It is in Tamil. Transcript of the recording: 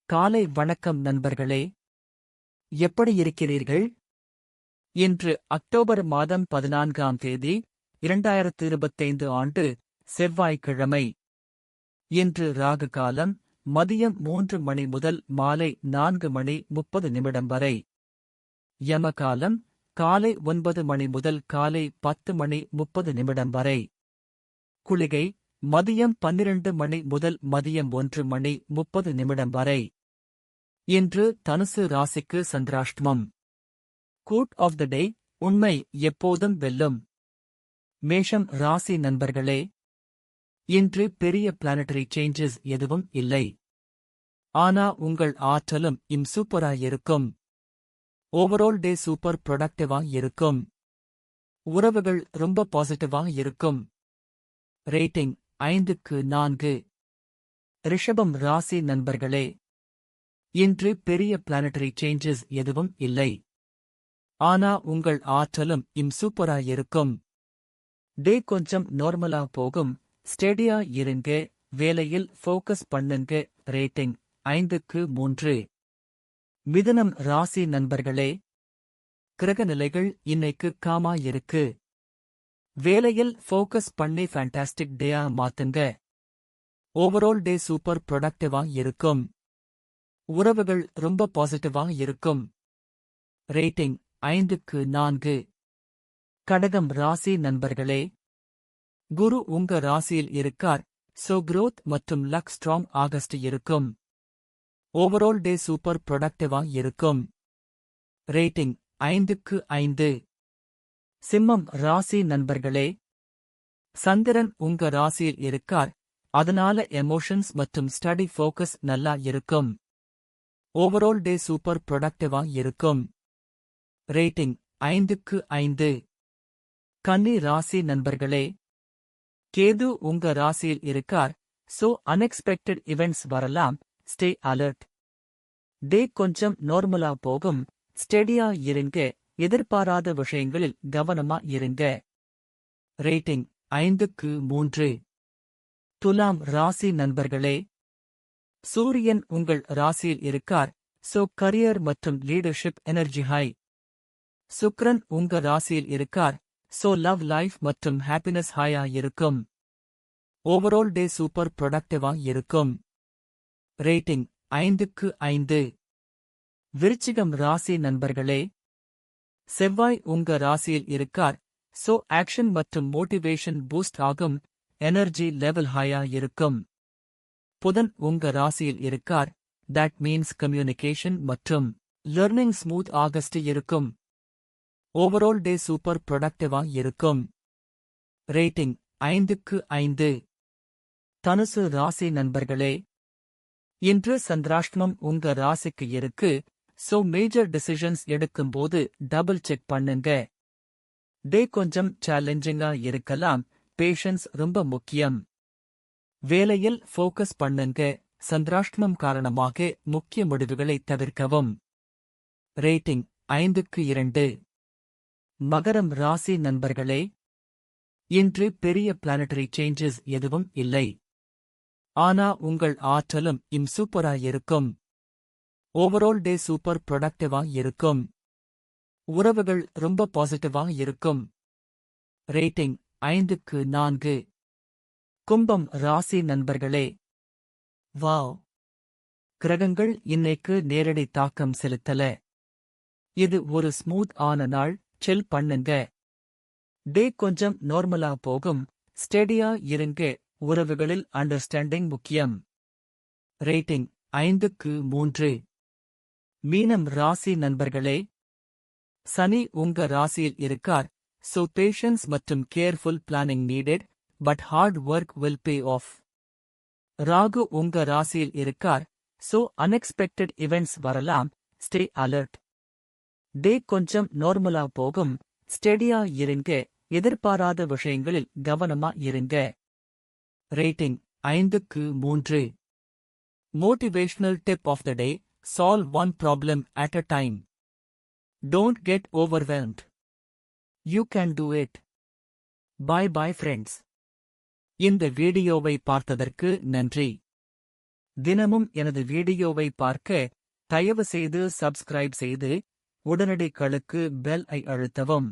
காலை வணக்கம் நண்பர்களே. எப்படி இருக்கிறீர்கள்? இன்று அக்டோபர் மாதம் 14ஆம் தேதி 2025 ஆண்டு செவ்வாய்க்கிழமை. இன்று ராகு காலம் மதியம் 3 மணி முதல் மாலை 4 மணி 30 நிமிடம் வரை. யமகாலம் காலை 9 மணி முதல் காலை 10 மணி 30 நிமிடம் வரை. குளிகை மதியம் 12 மணி முதல் மதியம் 1 மணி 30 நிமிடம் வரை. இன்று தனுசு ராசிக்கு சந்திராஷ்டமம். கூட் ஆஃப் த டே: உண்மை எப்போதும் வெல்லும். மேஷம் ராசி நண்பர்களே, இன்று பெரிய பிளானட்டரி சேஞ்சஸ் எதுவும் இல்லை. ஆனா உங்கள் ஆற்றலும் சூப்பராயிருக்கும். ஓவரால் டே சூப்பர் ப்ரொடக்டிவா இருக்கும். உறவுகள் ரொம்ப பாசிட்டிவா இருக்கும். ரேட்டிங் 5க்கு 4. ரிஷபம் ராசி நண்பர்களே, இன்று பெரிய பிளானட்டரி சேஞ்சஸ் எதுவும் இல்லை. ஆனா உங்கள் ஆற்றலும் சூப்பராயிருக்கும். டே கொஞ்சம் நார்மலா போகும். ஸ்டெடியா இருங்க. வேலையில் ஃபோக்கஸ் பண்ணுங்க. ரேட்டிங் 5க்கு 3. மிதுனம் ராசி நண்பர்களே, கிரகநிலைகள் இன்னைக்கு காமா இருக்கு. வேலையில் ஃபோக்கஸ் பண்ணி ஃபேண்டாஸ்டிக் டேயா மாத்துங்க. ஓவரால் டே சூப்பர் ப்ரொடக்டிவா இருக்கும். உறவுகள் ரொம்ப பாசிட்டிவா இருக்கும். ரேட்டிங் 5க்கு 4. கடகம் ராசி நண்பர்களே, குரு உங்க ராசியில் இருக்கார். சோ growth மற்றும் லக் ஸ்ட்ராங் ஆகஸ்ட் இருக்கும். ஓவரால் டே சூப்பர் ப்ரொடக்டிவா இருக்கும். ரேட்டிங் 5க்கு 5. சிம்மம் ராசி நண்பர்களே, சந்திரன் உங்க ராசியில் இருக்கார். அதனால எமோஷன்ஸ் மற்றும் ஸ்டடி ஃபோக்கஸ் நல்லா இருக்கும். ஓவரால் டே சூப்பர் ப்ரொடக்டிவா இருக்கும். ரேட்டிங் 5க்கு 5. கன்னி ராசி நண்பர்களே, கேது உங்க ராசியில் இருக்கார். சோ அன்எக்ஸ்பெக்டட் இவெண்ட்ஸ் வரலாம். Stay alert. டே கொஞ்சம் நார்மலா போகும். ஸ்டெடியா இருங்க. எதிர்பாராத விஷயங்களில் கவனமா இருங்க. ரேட்டிங் 5க்கு 3. துலாம் ராசி நண்பர்களே, சூரியன் உங்கள் ராசியில் இருக்கார். சோ கரியர் மற்றும் லீடர்ஷிப் எனர்ஜி ஹை. சுக்கிரன் உங்க ராசியில் இருக்கார். சோ லவ் லைஃப் மற்றும் ஹாப்பினஸ் ஹையா இருக்கும். ஓவரால் டே சூப்பர் ப்ரொடக்டிவா இருக்கும். ரேட்டிங் 5க்கு 5. விருச்சிகம் ராசி நண்பர்களே, செவ்வாய் உங்க ராசியில் இருக்கார். சோ ஆக்ஷன் மற்றும் மோட்டிவேஷன் பூஸ்ட் ஆகும். எனர்ஜி லெவல் ஹையா இருக்கும். புதன் உங்க ராசியில் இருக்கார். தட் மீன்ஸ் கம்யூனிகேஷன் மற்றும் லர்னிங் ஸ்மூத் ஆகஸ்ட் இருக்கும். ஓவரால் டே சூப்பர் ப்ரொடக்டிவா இருக்கும். ரேட்டிங் 5க்கு 5. தனுசு ராசி நண்பர்களே, இன்று சந்திராஷ்டமம் உங்க ராசிக்கு இருக்கு. சோ மேஜர் டிசிஷன்ஸ் எடுக்கும்போது டபுள் செக் பண்ணுங்க. டே கொஞ்சம் சேலஞ்சிங்கா இருக்கலாம். பேஷன்ஸ் ரொம்ப முக்கியம். வேலையில் ஃபோக்கஸ் பண்ணுங்க. சந்திராஷ்டமம் காரணமாக முக்கிய முடிவுகளை தவிர்க்கவும். ரேட்டிங் 5க்கு 2. மகரம் ராசி நண்பர்களே, இன்று பெரிய பிளானட்டரி சேஞ்சஸ் எதுவும் இல்லை. ஆனா உங்கள் ஆற்றலும் சூப்பராயிருக்கும். ஓவரால் டே சூப்பர் ப்ரொடக்டிவா இருக்கும். உறவுகள் ரொம்ப பாசிட்டிவா இருக்கும். ரேட்டிங் 5க்கு 4. கும்பம் ராசி நண்பர்களே, வாவ், கிரகங்கள் இன்னைக்கு நேரடி தாக்கம் செலுத்தல. இது ஒரு ஸ்மூத் ஆன நாள். சில் பண்ணுங்க. டே கொஞ்சம் நார்மலா போகும். ஸ்டெடியா இருங்க. உறவுகளில் அண்டர்ஸ்டாண்டிங் முக்கியம். ரேட்டிங் 5க்கு 3. மீனம் ராசி நண்பர்களே, சனி உங்க ராசியில் இருக்கார். சோ பேஷன்ஸ் மற்றும் careful planning needed. But hard work will pay off. ராகு உங்க ராசியில் இருக்கார். சோ அன்எக்ஸ்பெக்டட் இவெண்ட்ஸ் வரலாம். Stay alert. டே கொஞ்சம் நார்மலா போகும். ஸ்டெடியா இருங்க. எதிர்பாராத விஷயங்களில் கவனமா இருங்க. ரேட்டிங் 5க்கு 3. Motivational tip of the day: solve one problem at a time. Don't get overwhelmed. You can do it. Bye bye friends. இந்த வீடியோவை பார்த்ததற்கு நன்றி. தினமும் எனது வீடியோவை பார்க்க தயவு செய்து சப்ஸ்கிரைப் செய்து உடனடி களுக்கு பெல் ஐ அழுத்தவும்.